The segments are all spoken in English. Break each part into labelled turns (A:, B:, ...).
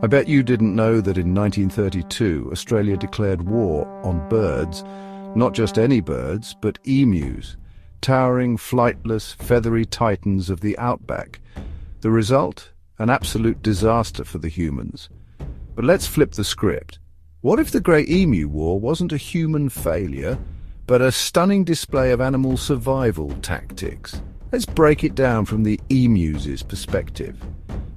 A: I bet you didn't know that in 1932, Australia declared war on birds, not just any birds, but emus, towering, flightless, feathery titans of the outback. The result? An absolute disaster for the humans. But let's flip the script. What if the Great Emu War wasn't a human failure, but a stunning display of animal survival tactics? Let's break it down from the emus' perspective.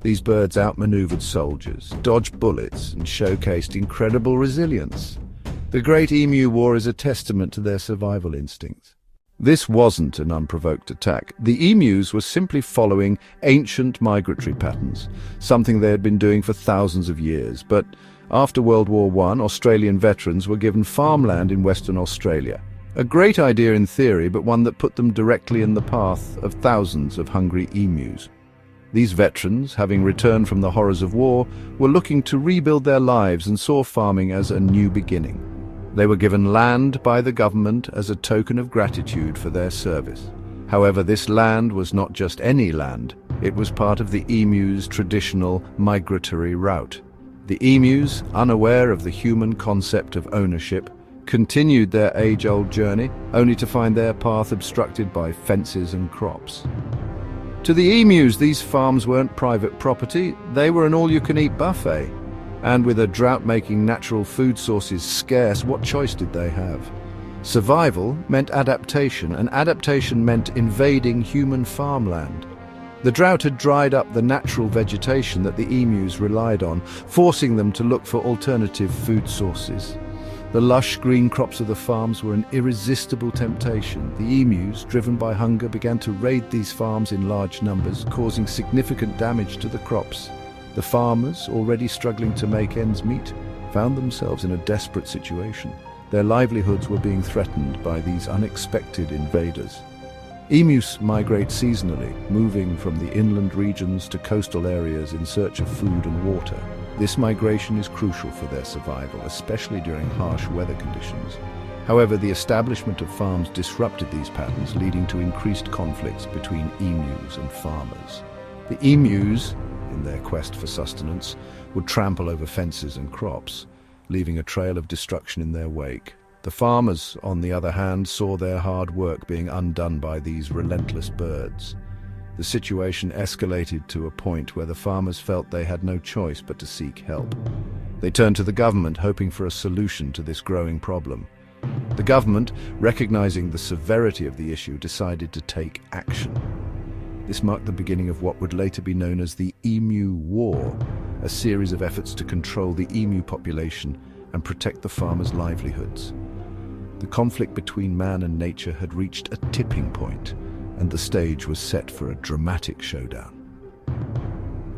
A: These birds outmaneuvered soldiers, dodged bullets, and showcased incredible resilience. The Great Emu War is a testament to their survival instincts. This wasn't an unprovoked attack. The emus were simply following ancient migratory patterns, something they had been doing for thousands of years. But after World War I, Australian veterans were given farmland in Western Australia. A great idea in theory, but one that put them directly in the path of thousands of hungry emus. These veterans, having returned from the horrors of war, were looking to rebuild their lives and saw farming as a new beginning. They were given land by the government as a token of gratitude for their service. However, this land was not just any land. It was part of the emu's traditional migratory route. The emus, unaware of the human concept of ownership, continued their age-old journey, only to find their path obstructed by fences and crops. To the emus, these farms weren't private property, they were an all-you-can-eat buffet. And with a drought-making natural food sources scarce, what choice did they have? Survival meant adaptation, and adaptation meant invading human farmland. The drought had dried up the natural vegetation that the emus relied on, forcing them to look for alternative food sources. The lush green crops of the farms were an irresistible temptation. The emus, driven by hunger, began to raid these farms in large numbers, causing significant damage to the crops. The farmers, already struggling to make ends meet, found themselves in a desperate situation. Their livelihoods were being threatened by these unexpected invaders. Emus migrate seasonally, moving from the inland regions to coastal areas in search of food and water. This migration is crucial for their survival, especially during harsh weather conditions. However, the establishment of farms disrupted these patterns, leading to increased conflicts between emus and farmers. The emus, in their quest for sustenance, would trample over fences and crops, leaving a trail of destruction in their wake. The farmers, on the other hand, saw their hard work being undone by these relentless birds. The situation escalated to a point where the farmers felt they had no choice but to seek help. They turned to the government, hoping for a solution to this growing problem. The government, recognizing the severity of the issue, decided to take action. This marked the beginning of what would later be known as the Emu War, a series of efforts to control the emu population and protect the farmers' livelihoods. The conflict between man and nature had reached a tipping point, and the stage was set for a dramatic showdown.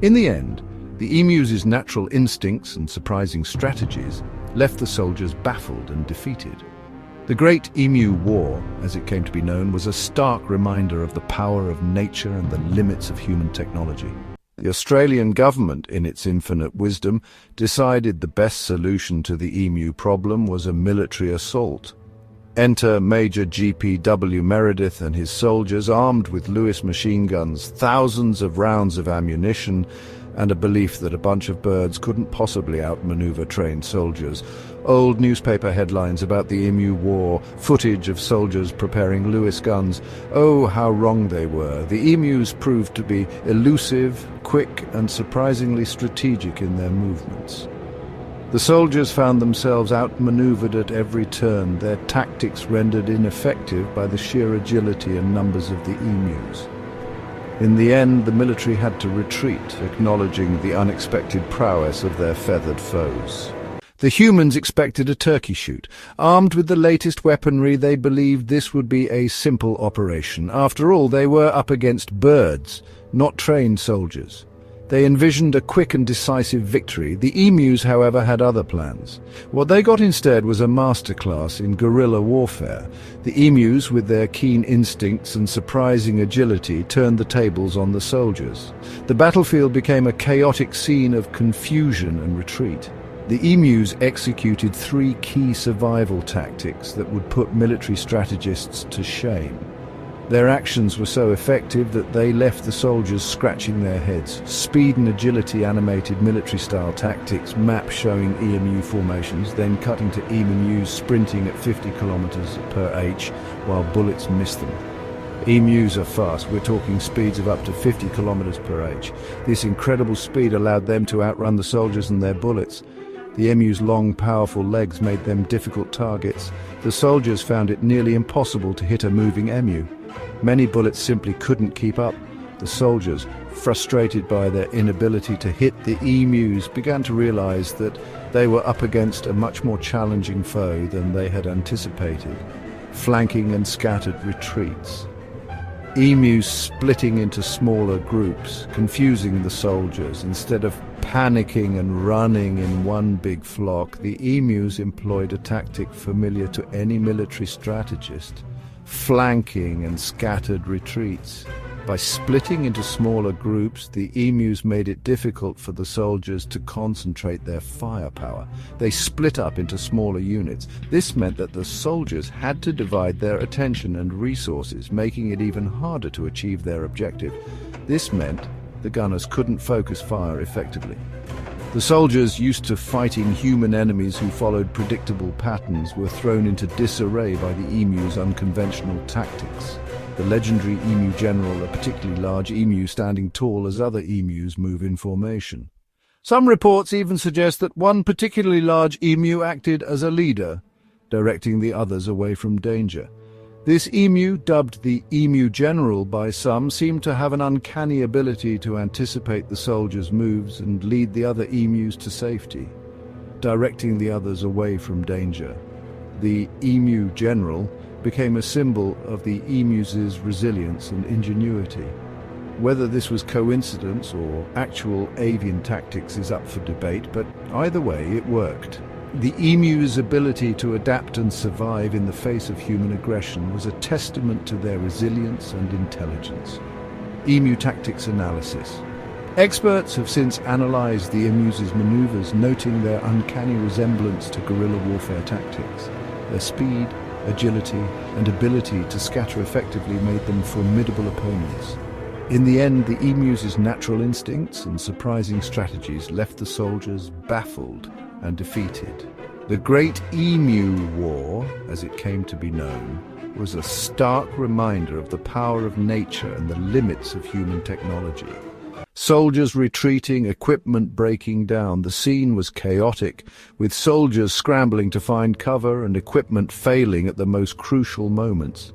A: In the end, the emu's natural instincts and surprising strategies left the soldiers baffled and defeated. The Great Emu War, as it came to be known, was a stark reminder of the power of nature and the limits of human technology. The Australian government, in its infinite wisdom, decided the best solution to the emu problem was a military assault. Enter Major G.P.W. Meredith and his soldiers, armed with Lewis machine guns, thousands of rounds of ammunition, and a belief that a bunch of birds couldn't possibly outmaneuver trained soldiers. Old newspaper headlines about the Emu War, footage of soldiers preparing Lewis guns. Oh, how wrong they were. The emus proved to be elusive, quick, and surprisingly strategic in their movements. The soldiers found themselves outmaneuvered at every turn, their tactics rendered ineffective by the sheer agility and numbers of the emus. In the end, the military had to retreat, acknowledging the unexpected prowess of their feathered foes. The humans expected a turkey shoot. Armed with the latest weaponry, they believed this would be a simple operation. After all, they were up against birds, not trained soldiers. They envisioned a quick and decisive victory. The emus, however, had other plans. What they got instead was a masterclass in guerrilla warfare. The emus, with their keen instincts and surprising agility, turned the tables on the soldiers. The battlefield became a chaotic scene of confusion and retreat. The emus executed 3 key survival tactics that would put military strategists to shame. Their actions were so effective that they left the soldiers scratching their heads. Speed and agility animated military-style tactics, maps showing EMU formations, then cutting to emus sprinting at 50 kilometers per h while bullets missed them. Emus are fast, we're talking speeds of up to 50 kilometers per h. This incredible speed allowed them to outrun the soldiers and their bullets. The emu's long, powerful legs made them difficult targets. The soldiers found it nearly impossible to hit a moving emu. Many bullets simply couldn't keep up. The soldiers, frustrated by their inability to hit the emus, began to realize that they were up against a much more challenging foe than they had anticipated. Flanking and scattered retreats. Emus splitting into smaller groups, confusing the soldiers. Instead of panicking and running in one big flock, the emus employed a tactic familiar to any military strategist: flanking and scattered retreats. By splitting into smaller groups, the emus made it difficult for the soldiers to concentrate their firepower. They split up into smaller units. This meant that the soldiers had to divide their attention and resources, making it even harder to achieve their objective. This meant the gunners couldn't focus fire effectively. The soldiers, used to fighting human enemies who followed predictable patterns, were thrown into disarray by the emu's unconventional tactics. The legendary emu general, a particularly large emu standing tall as other emus move in formation. Some reports even suggest that one particularly large emu acted as a leader, directing the others away from danger. This emu, dubbed the emu general by some, seemed to have an uncanny ability to anticipate the soldiers' moves and lead the other emus to safety, directing the others away from danger. The emu general became a symbol of the emu's resilience and ingenuity. Whether this was coincidence or actual avian tactics is up for debate, but either way it worked. The emu's ability to adapt and survive in the face of human aggression was a testament to their resilience and intelligence. Emu tactics analysis. Experts have since analyzed the emu's maneuvers, noting their uncanny resemblance to guerrilla warfare tactics. Their speed, agility, and ability to scatter effectively made them formidable opponents. In the end, the emu's natural instincts and surprising strategies left the soldiers baffled and defeated. The Great Emu War, as it came to be known, was a stark reminder of the power of nature and the limits of human technology. Soldiers retreating, equipment breaking down. The scene was chaotic, with soldiers scrambling to find cover and equipment failing at the most crucial moments.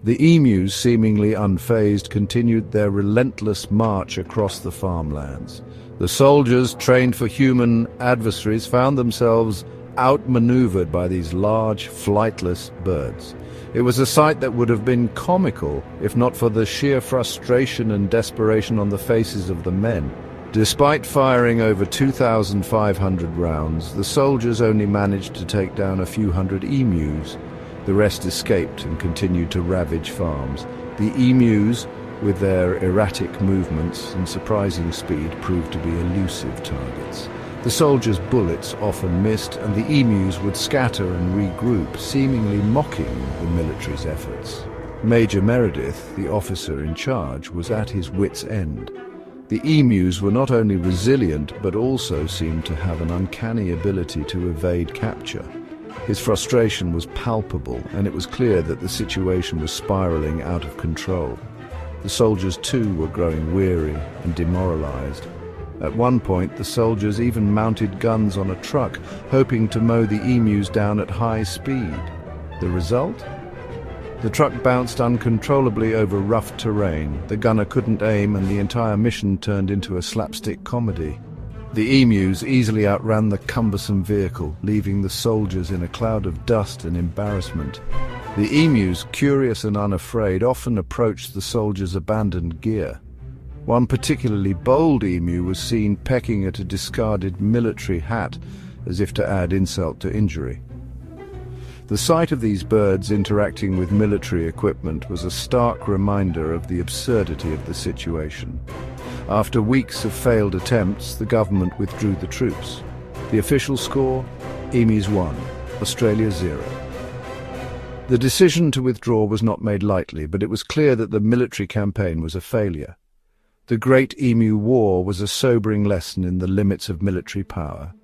A: The emus, seemingly unfazed, continued their relentless march across the farmlands. The soldiers, trained for human adversaries, found themselves outmaneuvered by these large, flightless birds. It was a sight that would have been comical if not for the sheer frustration and desperation on the faces of the men. Despite firing over 2,500 rounds, the soldiers only managed to take down a few hundred emus. The rest escaped and continued to ravage farms. The emus, with their erratic movements and surprising speed, proved to be elusive targets. The soldiers' bullets often missed, and the emus would scatter and regroup, seemingly mocking the military's efforts. Major Meredith, the officer in charge, was at his wits' end. The emus were not only resilient, but also seemed to have an uncanny ability to evade capture. His frustration was palpable, and it was clear that the situation was spiraling out of control. The soldiers too were growing weary and demoralized. At one point, the soldiers even mounted guns on a truck, hoping to mow the emus down at high speed. The result? The truck bounced uncontrollably over rough terrain. The gunner couldn't aim, and the entire mission turned into a slapstick comedy. The emus easily outran the cumbersome vehicle, leaving the soldiers in a cloud of dust and embarrassment. The emus, curious and unafraid, often approached the soldiers' abandoned gear. One particularly bold emu was seen pecking at a discarded military hat, as if to add insult to injury. The sight of these birds interacting with military equipment was a stark reminder of the absurdity of the situation. After weeks of failed attempts, the government withdrew the troops. The official score? Emus 1, Australia 0. The decision to withdraw was not made lightly, but it was clear that the military campaign was a failure. The Great Emu War was a sobering lesson in the limits of military power.